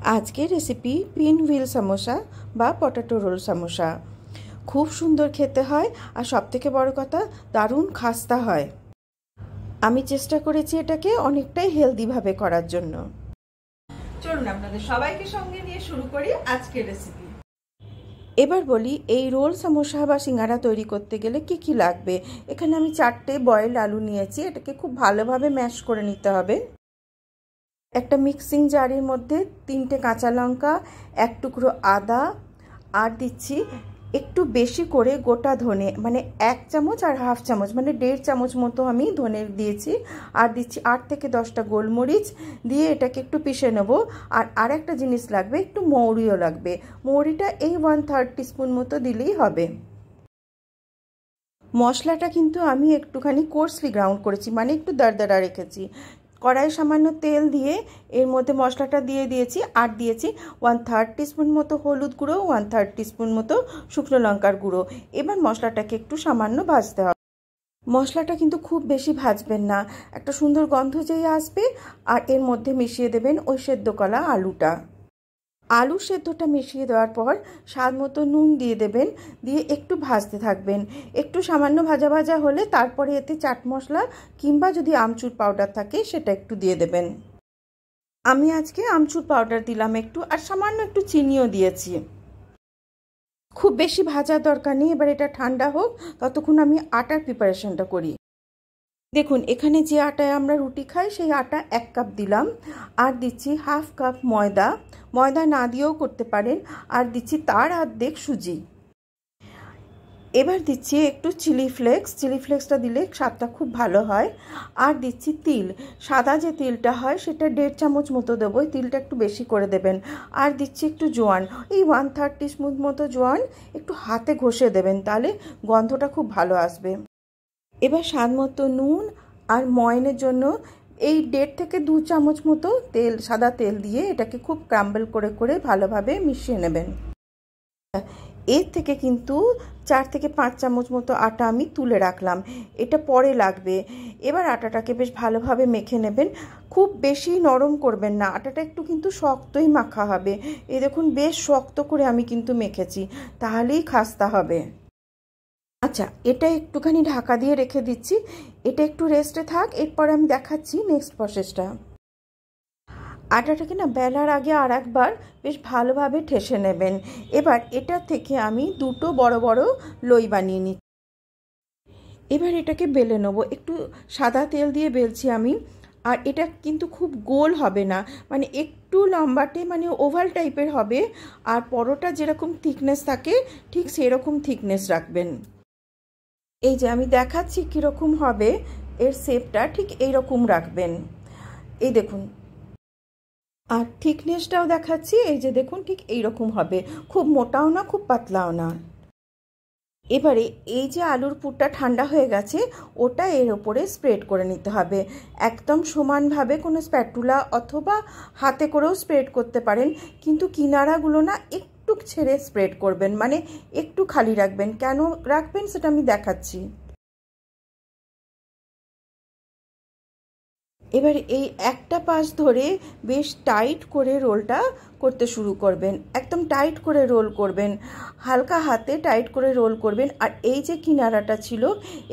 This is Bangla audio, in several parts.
আজকের রেসিপি পিন হুইল সমোসা বা পটাটো রোল সমোসা। খুব সুন্দর খেতে হয় আর সবথেকে বড় কথা দারুণ খাস্তা হয়। আমি চেষ্টা করেছি এটাকে অনেকটাই হেলদিভাবে করার জন্য। চলুন আপনাদের সবাইকে সঙ্গে নিয়ে শুরু করি আজকের রেসিপি। এবার বলি এই রোল সমোসা বা সিঙ্গারা তৈরি করতে গেলে কি কি লাগবে। এখানে আমি 4টে বয়েলড আলু নিয়েছি। এটাকে খুব ভালোভাবে ম্যাশ করে নিতে হবে। একটা মিক্সিং জারের মধ্যে 3টে কাঁচা লঙ্কা, 1 টুকরো আদা, আর দিচ্ছি একটু বেশি করে গোটা ধনে, মানে 1 চামচ আর হাফ চামচ, মানে 1.5 চামচ মতো আমি ধনে দিয়েছি। আর দিচ্ছি 8 থেকে 10টা গোলমরিচ দিয়ে এটাকে একটু পিষে নেব। আর আরেকটা জিনিস লাগবে, একটু মৌরিও লাগবে। মৌরিটা এই 1/3 টিস্পুন মতো দিলেই হবে। মশলাটা কিন্তু আমি একটুখানি কোর্সলি গ্রাউন্ড করেছি, মানে একটু দরদরা রেখেছি। কড়াই সামান্য তেল দিয়ে এর মধ্যে মশলাটা দিয়ে দিয়েছি। আর দিয়েছি 1/3 টিস্পুন মতো হলুদ গুঁড়ো, 1/3 টিস্পুন মতো শুকনো লঙ্কার গুঁড়ো। এবার মশলাটাকে একটু সামান্য ভাজতে হবে। মশলাটা কিন্তু খুব বেশি ভাজবেন না, একটা সুন্দর গন্ধ যেই আসবে আর এর মধ্যে মিশিয়ে দেবেন ওই সেদ্ধ করা আলুটা। আলু সেদ্ধটা মিশিয়ে দেওয়ার পর স্বাদ মতো নুন দিয়ে দেবেন, দিয়ে একটু ভাজতে থাকবেন। একটু সামান্য ভাজা ভাজা হলে তারপরে এতে চাট মশলা কিংবা যদি আমচুর পাউডার থাকে সেটা একটু দিয়ে দেবেন। আমি আজকে আমচুর পাউডার দিলাম একটু, আর সামান্য একটু চিনিও দিয়েছি। খুব বেশি ভাজার দরকার নেই। এবার এটা ঠান্ডা হোক, ততক্ষণ আমি আটার প্রিপারেশনটা করি। দেখুন এখানে যে আটায় আমরা রুটি খাই সেই আটা 1 কাপ দিলাম। আর দিচ্ছি হাফ কাপ ময়দা, ময়দা না দিয়েও করতে পারেন। আর দিচ্ছি তার অর্ধেক সুজি। এবার দিচ্ছি একটু চিলি ফ্লেক্সটা দিলে স্বাদটা খুব ভালো হয়। আর দিচ্ছি তিল, সাদা যে তিলটা হয় সেটা 1.5 চামচ মতো দেবো, তিলটা একটু বেশি করে দেবেন। আর দিচ্ছি একটু জোয়ান, এই 1/3 টিস্পুন মতো জোয়ান একটু হাতে ঘষে দেবেন, তাহলে গন্ধটা খুব ভালো আসবে। এবার স্বাদ মতো নুন, আর ময়নের জন্য এই 1.5 থেকে 2 চামচ মতো তেল, সাদা তেল দিয়ে এটাকে খুব ক্রাম্বল করে করে ভালোভাবে মিশিয়ে নেবেন। এর থেকে কিন্তু 4 থেকে 5 চামচ মতো আটা আমি তুলে রাখলাম, এটা পরে লাগবে। এবার আটাটাকে বেশ ভালোভাবে মেখে নেবেন। খুব বেশি নরম করবেন না, আটাটা একটু কিন্তু শক্তই মাখা হবে। এই দেখুন বেশ শক্ত করে আমি কিন্তু মেখেছি, তাহলেই খাস্তা হবে। আচ্ছা, এটা একটুখানি ঢাকা দিয়ে রেখে দিচ্ছি, এটা একটু রেস্টে থাক। এরপরে আমি দেখাচ্ছি নেক্সট প্রসেসটা। আটাটাকে না বেলার আগে আর একবার বেশ ভালোভাবে ঠেসে নেবেন। এবার এটা থেকে আমি 2টো বড় বড় লই বানিয়ে নিচ্ছি। এবার এটাকে বেলে নেব, একটু সাদা তেল দিয়ে বেলছি আমি। আর এটা কিন্তু খুব গোল হবে না, মানে একটু লম্বাটে, মানে ওভাল টাইপের হবে। আর পরোটা যেরকম থিকনেস থাকে ঠিক সেরকম থিকনেস রাখবেন। এই যে আমি দেখাচ্ছি কীরকম হবে, এর শেপটা ঠিক এইরকম রাখবেন। এই দেখুন, আর থিকনেসটাও দেখাচ্ছি, এই যে দেখুন ঠিক এইরকম হবে, খুব মোটাও না খুব পাতলাও না। এবারে এই যে আলুর পুরটা ঠান্ডা হয়ে গেছে, ওটা এর ওপরে স্প্রেড করে নিতে হবে একদম সমানভাবে। কোনো স্প্যাটুলা অথবা হাতে করেও স্প্রেড করতে পারেন, কিন্তু কিনারাগুলো না একটু ছেড়ে স্প্রেড করবেন, মানে একটু খালি রাখবেন। কেন রাখবেন সেটা আমি দেখাচ্ছি। এবার এই একটা পাশ ধরে বেশ টাইট করে রোলটা করতে শুরু করবেন, একদম টাইট করে রোল করবেন, হালকা হাতে টাইট করে রোল করবেন। আর এই যে কিনারাটা ছিল,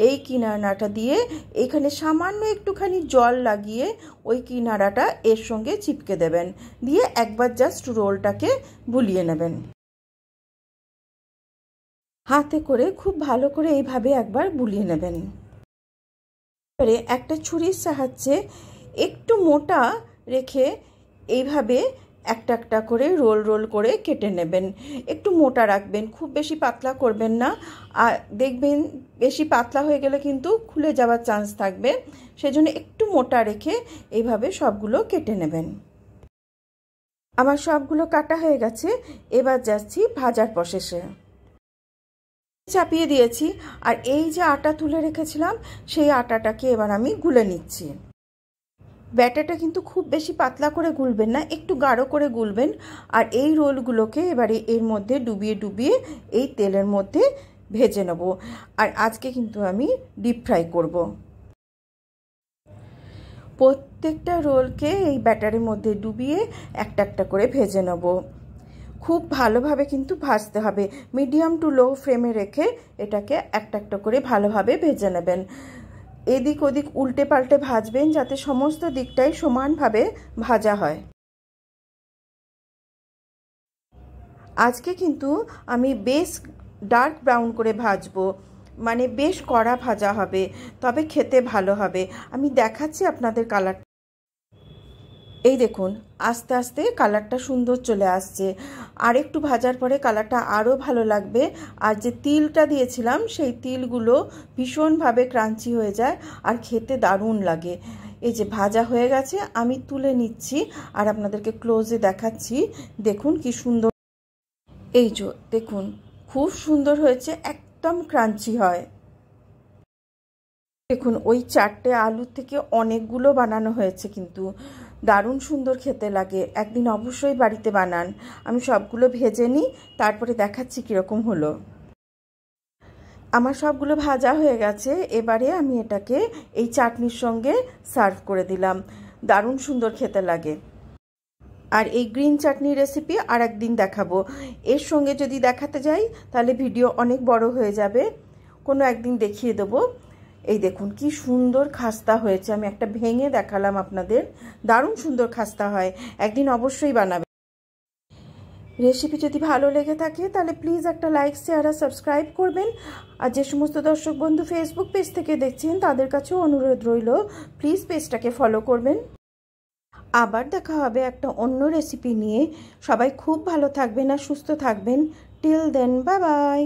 এই কিনারাটা দিয়ে এখানে সামান্য একটুখানি জল লাগিয়ে ওই কিনারাটা এর সঙ্গে চিপকে দেবেন, দিয়ে একবার জাস্ট রোলটাকে বুলিয়ে নেবেন। হাতে করে খুব ভালো করে এইভাবে একবার বুলিয়ে নেবেন। এবারে একটা ছুরির সাহায্যে একটু মোটা রেখে এইভাবে একটা একটা করে রোল রোল করে কেটে নেবেন। একটু মোটা রাখবেন, খুব বেশি পাতলা করবেন না। আর দেখবেন বেশি পাতলা হয়ে গেলে কিন্তু খুলে যাওয়ার চান্স থাকবে, সেজন্য একটু মোটা রেখে এইভাবে সবগুলো কেটে নেবেন। আমার সবগুলো কাটা হয়ে গেছে, এবার যাচ্ছি ভাজার প্রসেসে। চাপিয়ে দিয়েছি, আর এই যে আটা তুলে রেখেছিলাম সেই আটাটাকে এবার আমি গুলে নিচ্ছি। ব্যাটারটা কিন্তু খুব বেশি পাতলা করে গুলবেন না, একটু গাঢ় করে গুলবেন। আর এই রোলগুলোকে এবারে এর মধ্যে ডুবিয়ে ডুবিয়ে এই তেলের মধ্যে ভেজে নেব। আর আজকে কিন্তু আমি ডিপ ফ্রাই করব। প্রত্যেকটা রোলকে এই ব্যাটারের মধ্যে ডুবিয়ে একটা একটা করে ভেজে নেব। খুব ভালোভাবে কিন্তু ভাজতে হবে, মিডিয়াম টু লো ফ্লেমে রেখে এটাকে একটা একটা করে ভালোভাবে ভেজে নেবেন। এদিক ওদিক উল্টে পাল্টে ভাজবেন যাতে সমস্ত দিকটাই সমানভাবে ভাজা হয়। আজকে কিন্তু আমি বেশ ডার্ক ব্রাউন করে ভাজবো, মানে বেশ কড়া ভাজা হবে, তবে খেতে ভালো হবে। আমি দেখাচ্ছি আপনাদের কালার। এই দেখুন আস্তে আস্তে কালারটা সুন্দর চলে আসছে। আর একটু ভাজার পরে কালারটা আরও ভালো লাগবে। আর যে তিলটা দিয়েছিলাম সেই তিলগুলো ভীষণভাবে ক্রাঞ্চি হয়ে যায় আর খেতে দারুণ লাগে। এই যে ভাজা হয়ে গেছে, আমি তুলে নিচ্ছি আর আপনাদেরকে ক্লোজে দেখাচ্ছি। দেখুন কি সুন্দর, এই যে দেখুন খুব সুন্দর হয়েছে, একদম ক্রাঞ্চি হয়। দেখুন ওই 4টে আলুর থেকে অনেকগুলো বানানো হয়েছে, কিন্তু দারুণ সুন্দর খেতে লাগে। একদিন অবশ্যই বাড়িতে বানান। আমি সবগুলো ভেজে নিই, তারপরে দেখাচ্ছি কীরকম হলো। আমার সবগুলো ভাজা হয়ে গেছে, এবারে আমি এটাকে এই চাটনির সঙ্গে সার্ভ করে দিলাম। দারুণ সুন্দর খেতে লাগে। আর এই গ্রিন চাটনি রেসিপি আর একদিন দেখাবো। এর সঙ্গে যদি দেখাতে যাই তাহলে ভিডিও অনেক বড় হয়ে যাবে, কোনো একদিন দেখিয়ে দেবো। এই দেখুন কি সুন্দর খাস্তা হয়েছে, আমি একটা ভেঙে দেখালাম আপনাদের। দারুণ সুন্দর খাস্তা হয়, একদিন অবশ্যই বানাবে। রেসিপি যদি ভালো লেগে থাকে তাহলে প্লিজ একটা লাইক, শেয়ার আর সাবস্ক্রাইব করবেন। আর যে সমস্ত দর্শক বন্ধু ফেসবুক পেজ থেকে দেখছেন তাদের কাছেও অনুরোধ রইল, প্লিজ পেজটাকে ফলো করবেন। আবার দেখা হবে একটা অন্য রেসিপি নিয়ে। সবাই খুব ভালো থাকবেন আর সুস্থ থাকবেন। Till then, bye by.